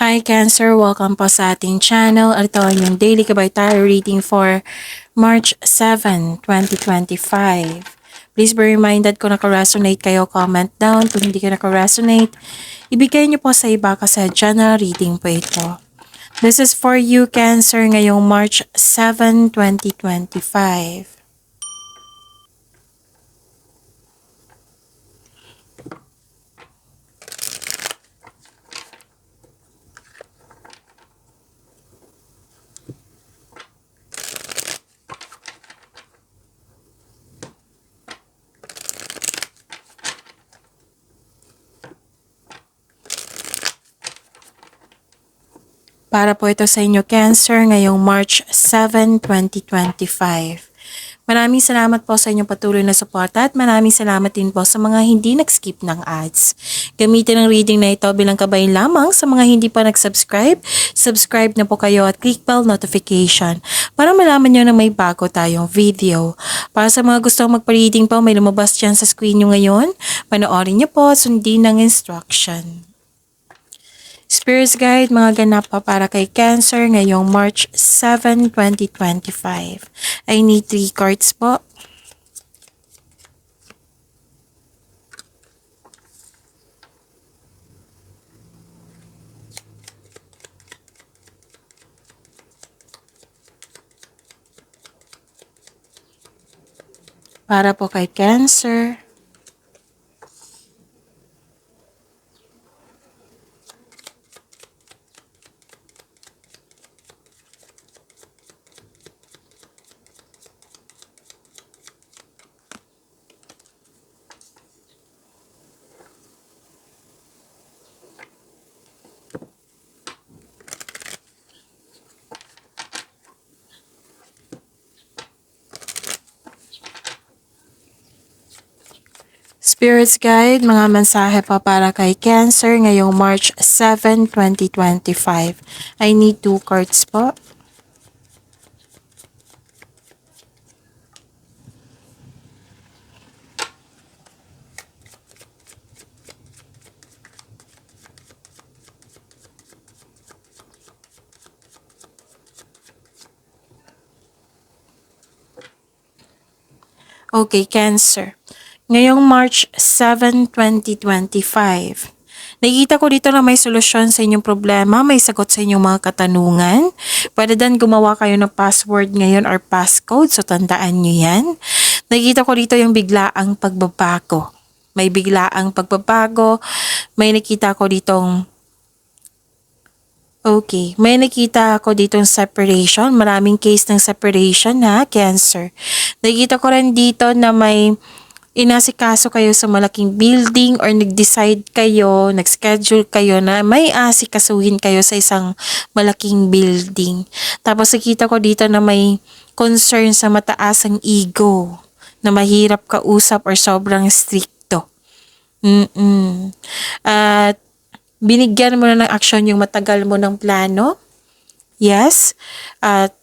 Hi Cancer! Welcome po sa ating channel. Ito ang yung daily kabay tarot reading for March 7, 2025. Please be reminded kung naka-resonate kayo, comment down. Kung hindi ka naka-resonate, ibigay niyo po sa iba kasi general reading po ito. This is for you Cancer ngayong March 7, 2025. Para po ito sa inyo Cancer ngayong March 7, 2025. Maraming salamat po sa inyong patuloy na suporta at maraming salamat din po sa mga hindi nag-skip ng ads. Gamitin ang reading na ito bilang kabayan lamang sa mga hindi pa nag-subscribe. Subscribe na po kayo at click bell notification para malaman nyo na may bago tayong video. Para sa mga gustong magpa-reading po, may lumabas dyan sa screen nyo ngayon. Panoorin nyo po at sundin ng instruction. Spirits Guide, mga ganap pa para kay Cancer ngayong March 7, 2025. I need 3 cards po. Para po kay Cancer. Spirits Guide, mga mensahe pa para kay Cancer ngayong March 7, 2025. I need 2 cards po. Okay, Cancer. Ngayong March 7, 2025. Nakikita ko dito na may solusyon sa inyong problema, may sagot sa inyong mga katanungan. Pwede din gumawa kayo ng password ngayon or passcode, so tandaan nyo yan. Nakikita ko dito yung biglaang pagbabago. May biglaang pagbabago, may nakita ko ditong may nakita ako ditong separation. Maraming case ng separation ha, Cancer. Nakita ko rin dito na may inasikaso kayo sa malaking building or nag-decide kayo, nag-schedule kayo na may asikasuhin kayo sa isang malaking building. Tapos nakita ko dito na may concern sa mataasang ego na mahirap kausap or sobrang stricto. At binigyan mo na ng action yung matagal mo ng plano. Yes. At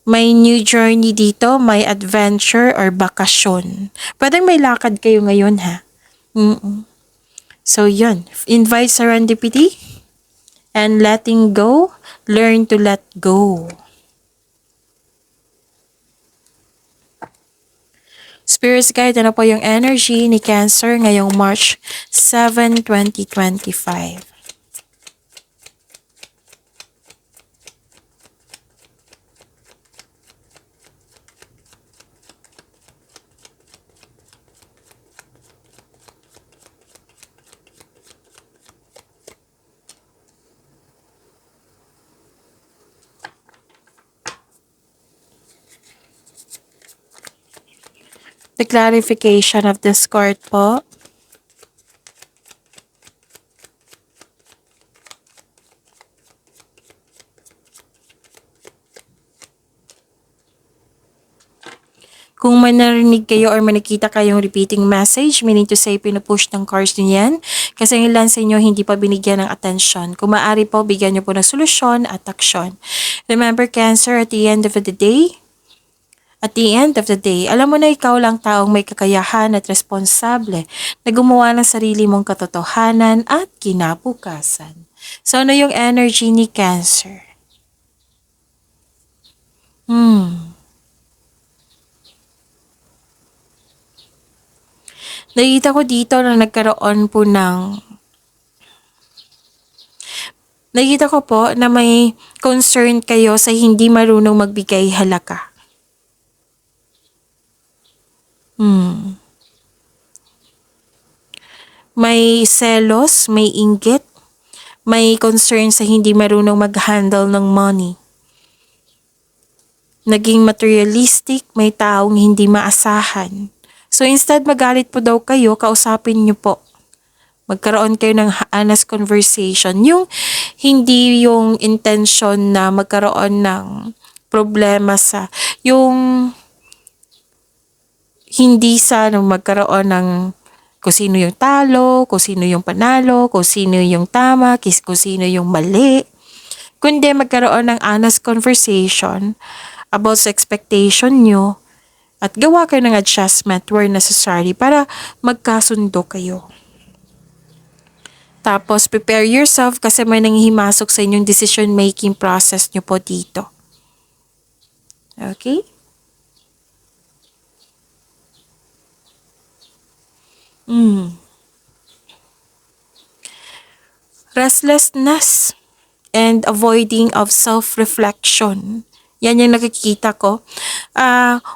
may new journey dito, may adventure or bakasyon. Pwedeng may lakad kayo ngayon ha. So yun, invite serendipity and letting go, learn to let go. Spirits Guide, ano po yung energy ni Cancer ngayong March 7, 2025? The clarification of this card po. Kung may narinig kayo or may nakita kayong repeating message, meaning to say pinupush ng cards nyo yan, kasi yung ilan sa inyo hindi pa binigyan ng atensyon. Kung maaari po, bigyan nyo po ng solusyon at aksyon. Remember Cancer, at the end of the day, alam mo na ikaw lang taong may kakayahan at responsable na gumawa ng sarili mong katotohanan at kinabukasan. So, ano yung energy ni Cancer? Nakita ko dito na nagkaroon po ng nakita ko po na may concern kayo sa hindi marunong magbigay halaga. May selos, may inggit, may concern sa hindi marunong mag-handle ng money. Naging materialistic, may taong hindi maasahan. So instead magalit po daw kayo, kausapin niyo po. Magkaroon kayo ng honest conversation. Yung hindi yung intention na magkaroon ng problema sa, yung hindi sa magkaroon ng kung sino yung talo, kung sino yung panalo, kung sino yung tama, kung sino yung mali. Kundi magkaroon ng honest conversation about sa expectation nyo at gawa kayo ng adjustment where necessary para magkasundo kayo. Tapos, prepare yourself kasi may nanghihimasok sa inyong decision-making process nyo po dito. Okay? Restlessness and avoiding of self-reflection. Yan yung nakikita ko.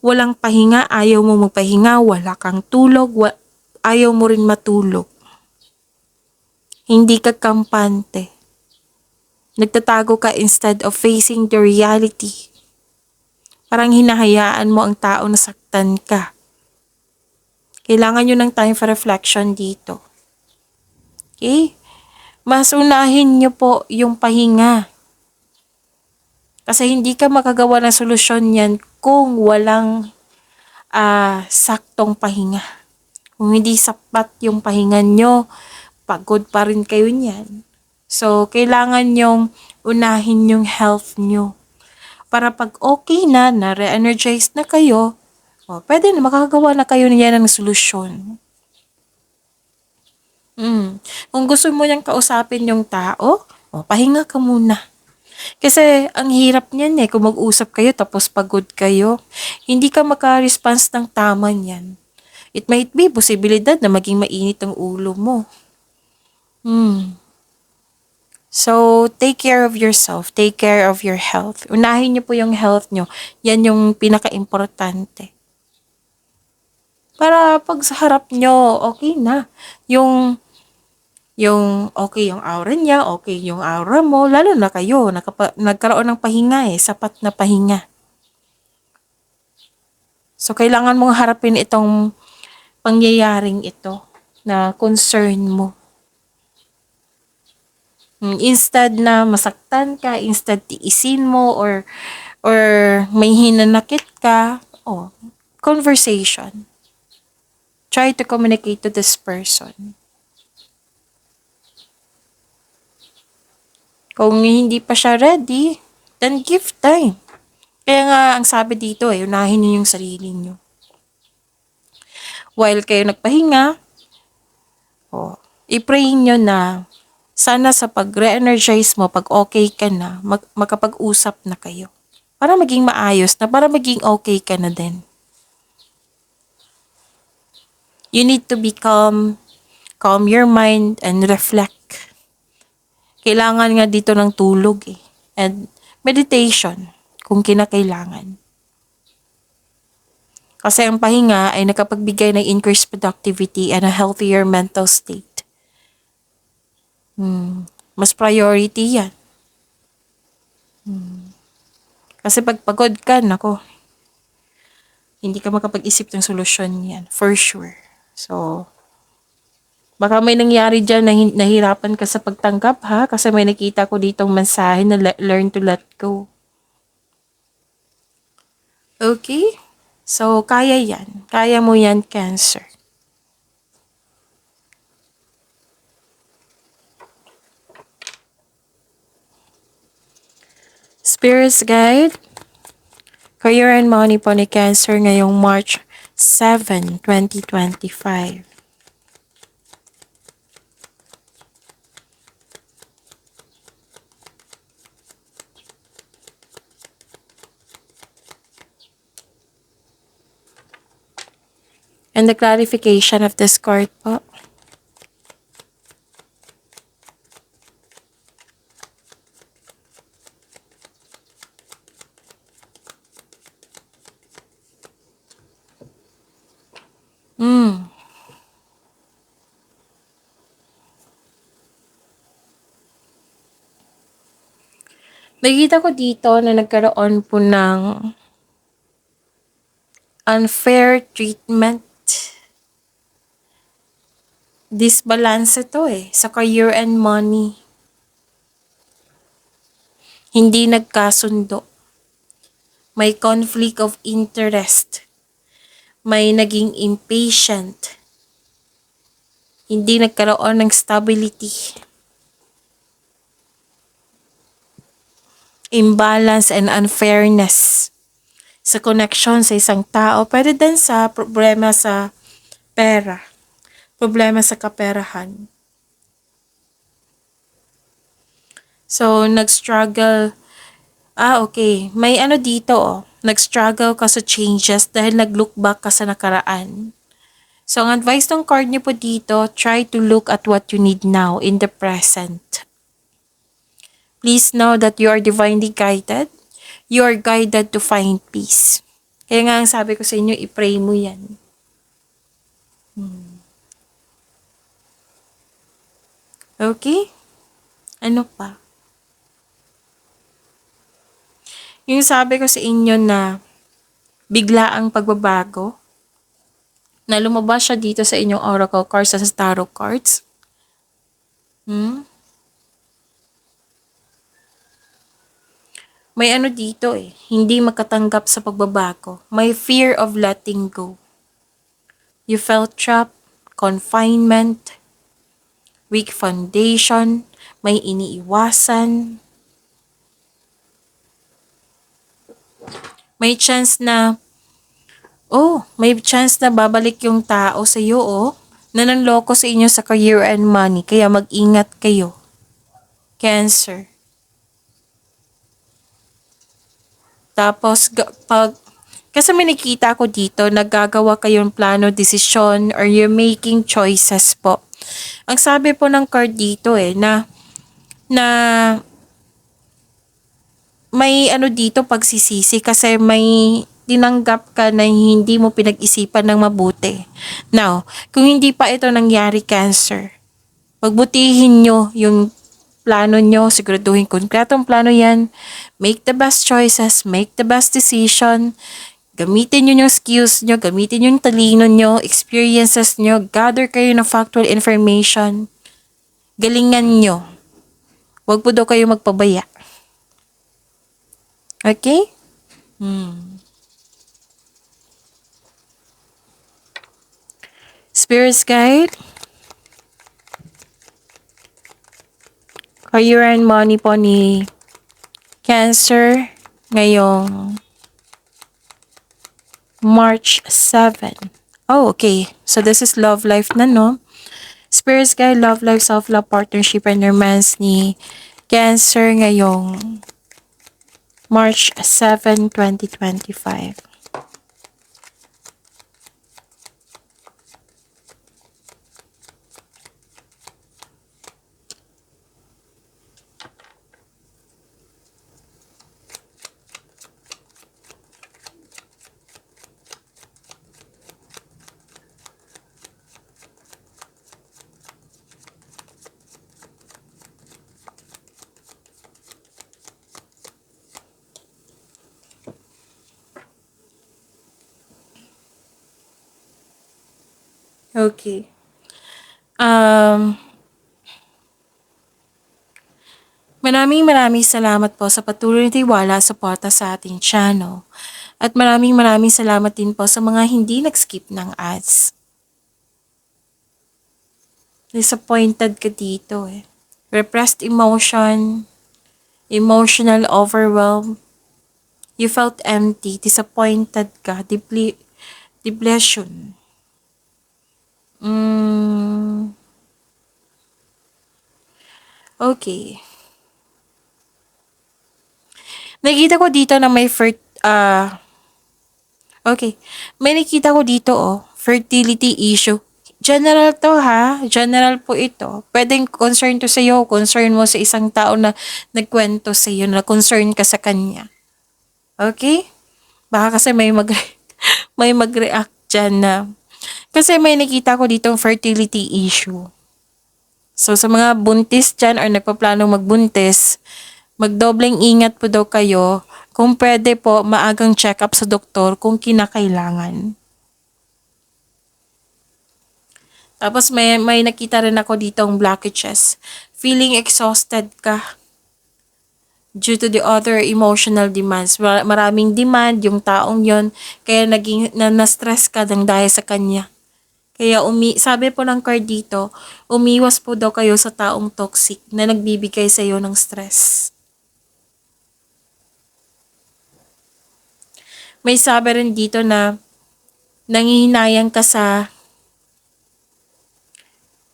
Walang pahinga, ayaw mo magpahinga, wala kang tulog, ayaw mo rin matulog. Hindi ka kampante. Nagtatago ka instead of facing the reality. Parang hinahayaan mo ang tao na saktan ka. Kailangan nyo ng time for reflection dito. Okay? Mas unahin nyo po yung pahinga. Kasi hindi ka makagawa ng solusyon yan kung walang saktong pahinga. Kung hindi sapat yung pahinga nyo, pagod pa rin kayo niyan. So, kailangan nyong unahin yung health nyo. Para pag okay na, na-re-energize na kayo, pwede na makakagawa na kayo niyan ng solusyon. Kung gusto mo niyang kausapin yung tao, pahinga ka muna. Kasi ang hirap niyan kung mag-usap kayo tapos pagod kayo. Hindi ka maka-response ng tama niyan. It might be posibilidad na maging mainit ang ulo mo. So, take care of yourself. Take care of your health. Unahin niyo po yung health niyo. Yan yung pinaka-importante. Para pag sa harap niyo, okay na. Yung okay yung aura niya, okay yung aura mo, lalo na kayo, nagkaroon ng pahinga sapat na pahinga. So, kailangan mong harapin itong pangyayaring ito na concern mo. Instead na masaktan ka, instead tiisin mo or may hinanakit ka, conversation. Try to communicate to this person. Kung hindi pa siya ready, then give time. Kaya nga, ang sabi dito unahin niyo yung sarili niyo. While kayo nagpahinga, i-pray niyo na sana sa pag-re-energize mo, pag okay ka na, makapag-usap na kayo. Para maging maayos na, para maging okay ka na din. You need to be calm your mind and reflect. Kailangan nga dito ng tulog and meditation kung kinakailangan. Kasi ang pahinga ay nakapagbigay ng increased productivity and a healthier mental state. Mas priority yan. Kasi pag pagod ka, hindi ka makapag-isip ng solusyon yan. For sure. So, baka may nangyari dyan na nahirapan ka sa pagtanggap kasi may nakita ko ditong mensahe na learn to let go. Okay? So, kaya yan. Kaya mo yan, Cancer. Spirits Guide, Career and Money po ni Cancer ngayong March 7, 2025. And the clarification of this card po. Nakikita ko dito na nagkaroon po ng unfair treatment. Disbalance ito sa career and money. Hindi nagkasundo. May conflict of interest. May naging impatient. Hindi nagkaroon ng stability. Imbalance and unfairness sa connection sa isang tao. Pwede din sa problema sa pera. Problema sa kaperahan. So, nag-struggle. Okay. May dito Nag-struggle ka sa changes dahil nag-look back ka sa nakaraan. So, ang advice ng card niyo po dito, try to look at what you need now in the present. Please know that you are divinely guided. You are guided to find peace. Kaya nga ang sabi ko sa inyo, i-pray mo yan. Okay? Ano pa? Yung sabi ko sa inyo na biglaang pagbabago, na lumabas siya dito sa inyong oracle cards sa tarot cards. May dito hindi makatanggap sa pagbabago. May fear of letting go. You felt trapped, confinement, weak foundation, may iniiwasan. May chance na babalik yung tao sa iyo na nanloko sa inyo sa career and money. Kaya mag-ingat kayo. Cancer. Tapos, kasi may nakita ko dito, naggagawa kayong plano, desisyon, or you're making choices po. Ang sabi po ng card dito na may dito pagsisisi kasi may tinanggap ka na hindi mo pinag-isipan ng mabuti. Now, kung hindi pa ito nangyari, Cancer, pagbutihin nyo yung plano nyo, siguraduhin konkretong plano yan, make the best choices, make the best decision, gamitin nyo yung skills nyo, gamitin yung talino nyo, experiences nyo, gather kayo ng factual information, galingan nyo. Huwag po daw kayo magpabaya. Okay? Spirit's guide. Career and money po ni Cancer ngayong March 7. Okay. So this is love life na, no? Spirit's guide, love life, self-love, partnership, and romance ni Cancer ngayong March 7, 2025. Okay. Maraming salamat po sa patuloy na tiwala at suporta sa ating channel. At maraming salamat din po sa mga hindi nag-skip ng ads. Disappointed ka dito Repressed emotion, emotional overwhelm. You felt empty, disappointed ka, depletion. Okay. Nakita ko dito na may okay. May nakita ko dito fertility issue. General to ha, general po ito. Pwedeng concern to sa iyo, concern mo sa isang tao na nagkwento sa iyo, na concern ka sa kanya. Okay? Baka kasi may mag-react dyan na, kasi may nakita ko ditong fertility issue. So sa mga buntis dyan or nagpaplanong magbuntis, magdobleng ingat po daw kayo. Kung pwede po, maagang check-up sa doktor kung kinakailangan. Tapos may nakita rin ako ditong blockages. Feeling exhausted ka due to the other emotional demands. Maraming demand yung taong yon, kaya na-stress ka ng dahil sa kanya. Kaya sabi po ng card dito, umiwas po daw kayo sa taong toxic na nagbibigay sa iyo ng stress. May sabi rin dito na nangihinayang ka sa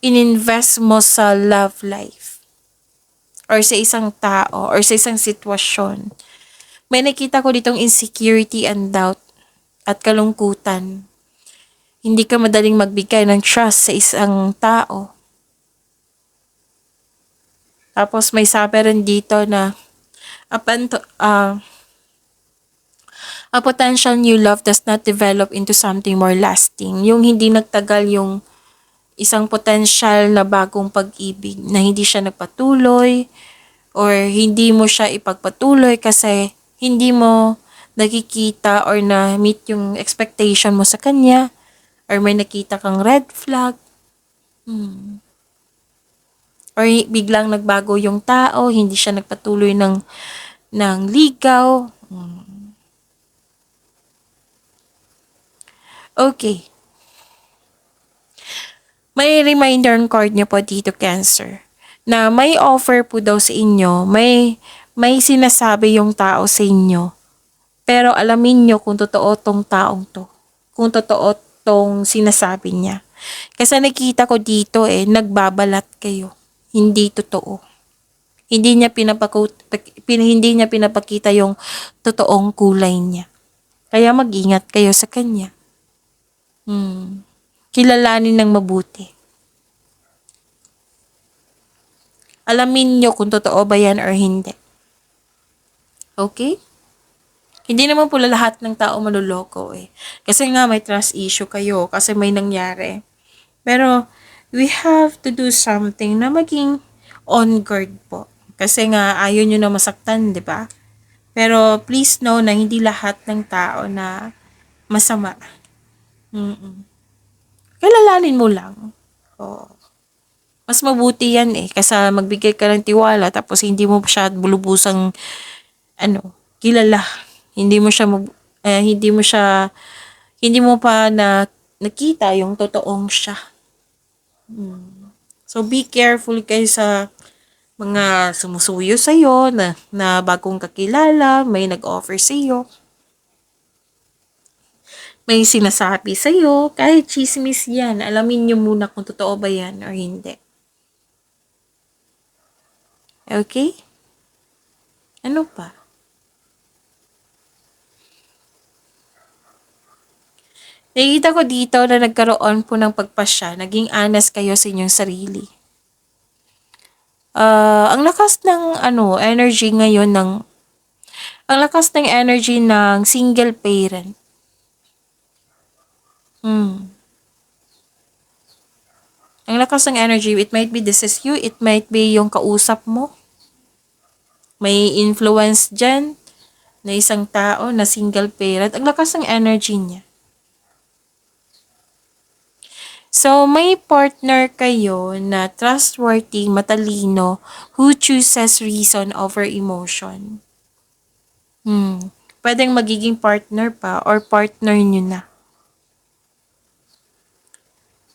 ininvest mo sa love life or sa isang tao or sa isang sitwasyon. May nakita ko ditong insecurity and doubt at kalungkutan. Hindi ka madaling magbigay ng trust sa isang tao. Tapos may sabi rin dito na a potential new love does not develop into something more lasting. Yung hindi nagtagal yung isang potential na bagong pag-ibig na hindi siya nagpatuloy or hindi mo siya ipagpatuloy kasi hindi mo nakikita or na-meet yung expectation mo sa kanya or may nakita kang red flag. Or biglang nagbago yung tao, hindi siya nagpatuloy ng ligaw. Okay. May reminder card niyo po dito, Cancer, na may offer po daw sa inyo, may sinasabi yung tao sa inyo. Pero alamin nyo kung totoo tong taong to. Kung totoo tong sinasabi niya. Kasi nakita ko dito nagbabalat kayo. Hindi totoo. Hindi niya pinapakita yung totoong kulay niya. Kaya mag-ingat kayo sa kanya. Kilalanin ng mabuti. Alamin nyo kung totoo ba yan or hindi. Okay? Hindi naman po lahat ng tao maluloko Kasi nga may trust issue kayo kasi may nangyari. Pero we have to do something na maging on guard po. Kasi nga ayaw nyo na masaktan, di ba? Pero please know na hindi lahat ng tao na masama. Kilalanin mo lang. Mas mabuti yan kasi magbigay ka ng tiwala tapos hindi mo siya bulubusang kilala. Hindi mo pa nakita yung totoong siya. So be careful kayo sa mga sumusuyo sa'yo na bagong kakilala, may nag-offer sa'yo. May sinasabi sa'yo, kahit chismis yan, alamin nyo muna kung totoo ba yan or hindi. Okay? Ano pa? Nakikita ko dito na nagkaroon po ng pagpasya, naging honest kayo sa inyong sarili. Ang lakas ng energy ngayon ang lakas ng energy ng single parent. Ang lakas ng energy, it might be this is you, it might be yung kausap mo. May influence dyan na isang tao na single parent. Ang lakas ng energy niya. So, may partner kayo na trustworthy, matalino, who chooses reason over emotion. Pwedeng magiging partner pa or partner nyo na.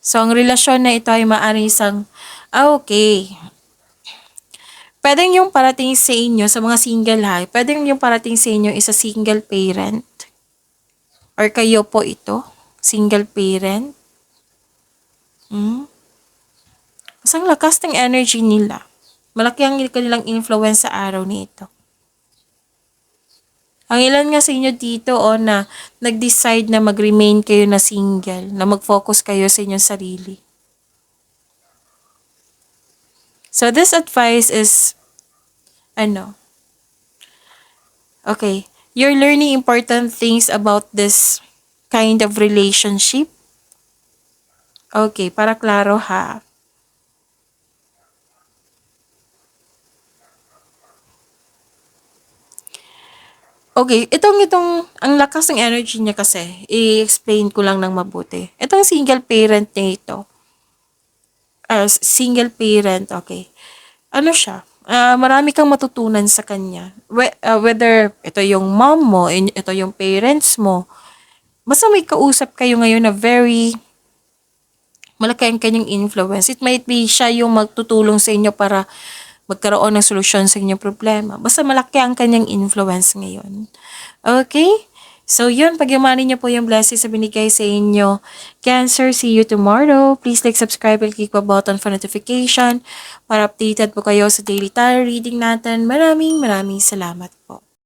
So, ang relasyon na ito ay maaaring isang, okay. Pwedeng yung parating sa inyo, sa mga single pwedeng yung parating sa inyo is a single parent. Or kayo po ito, single parent. Mas ang lakas ng energy nila. Malaki ang kanilang influence sa araw nito. Ang ilan nga sa inyo dito na nag-decide na mag-remain kayo na single, na mag-focus kayo sa inyong sarili. So this advice is, okay, you're learning important things about this kind of relationship. Okay, para klaro ha. Okay, ang lakas ng energy niya kasi, i-explain ko lang ng mabuti. Itong single parent na ito, single parent, okay. Ano siya? Marami kang matutunan sa kanya. Whether ito yung mom mo, ito yung parents mo, basta may kausap kayo ngayon na very malaki ang kanyang influence. It might be siya yung magtutulong sa inyo para magkaroon ng solusyon sa inyong problema. Basta malaki ang kanyang influence ngayon. Okay? So, yun. Pagyamanin niyo po yung blessings na binigay sa inyo. Cancer, see you tomorrow. Please like, subscribe, and click the button for notification para updated po kayo sa daily tarot reading natin. Maraming salamat po.